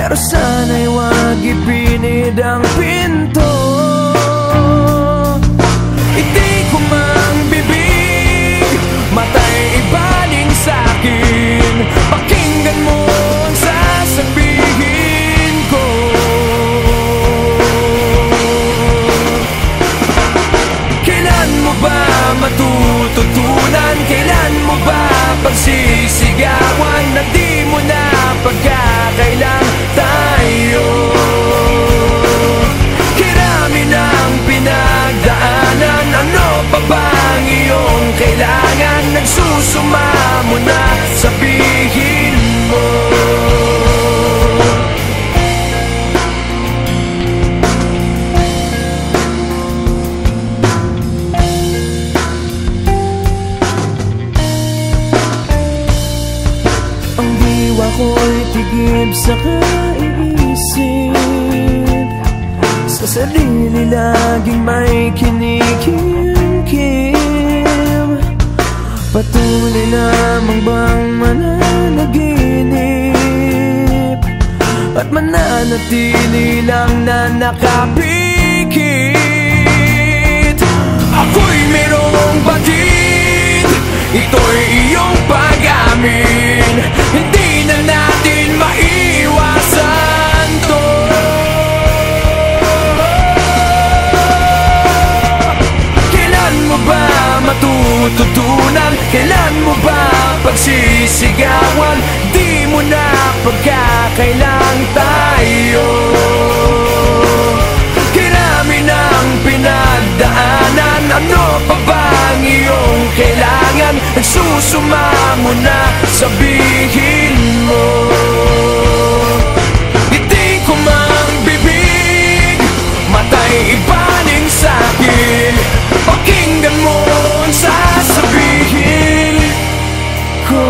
pero sana'y huwag ipinid ang pinto. Hindi ko mang bibig, mata'y ibaling sa'kin. Pakinggan mo ang sasabihin ko. Kailan mo ba matututunan? Kailan mo ba pagsisigawan na di mo na pagkakailan tayo? Kirami ng pinagdaanan, ano pa bang iyong kailangan? Nagsusuma mo na, sabihin mo. Ang diwa ko'y tigib sa kaisip, sa sarili laging may kinikim-kim. Patuloy lamang bang mananaginip at mananatili lang na nakapikit? Ako'y merong batid, ito'y iyong pag-amin. Hindi na natin maiwasan to. Kailan mo ba matututunan? Kailan mo ba pagsisigawan? Di mo na pagkakailang tayo. Kirami ng pinagdaanan, ano pa bang iyong kailangan? Nagsusuma mo na, sabihin mo. Hindi ko mang bibig, mata'y ibaling sa'kin. Pakinggan mo ang sasabihin ko.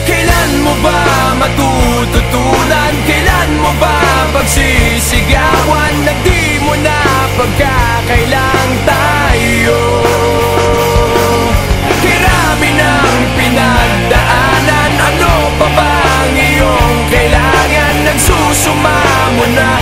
Kailan mo ba matututunan? Kailan mo ba pagsisigawan na di mo na pagkakailang tayo? Kirami ng pinagdaanan, ano pa bang iyong kailangan? Nagsusuma mo na,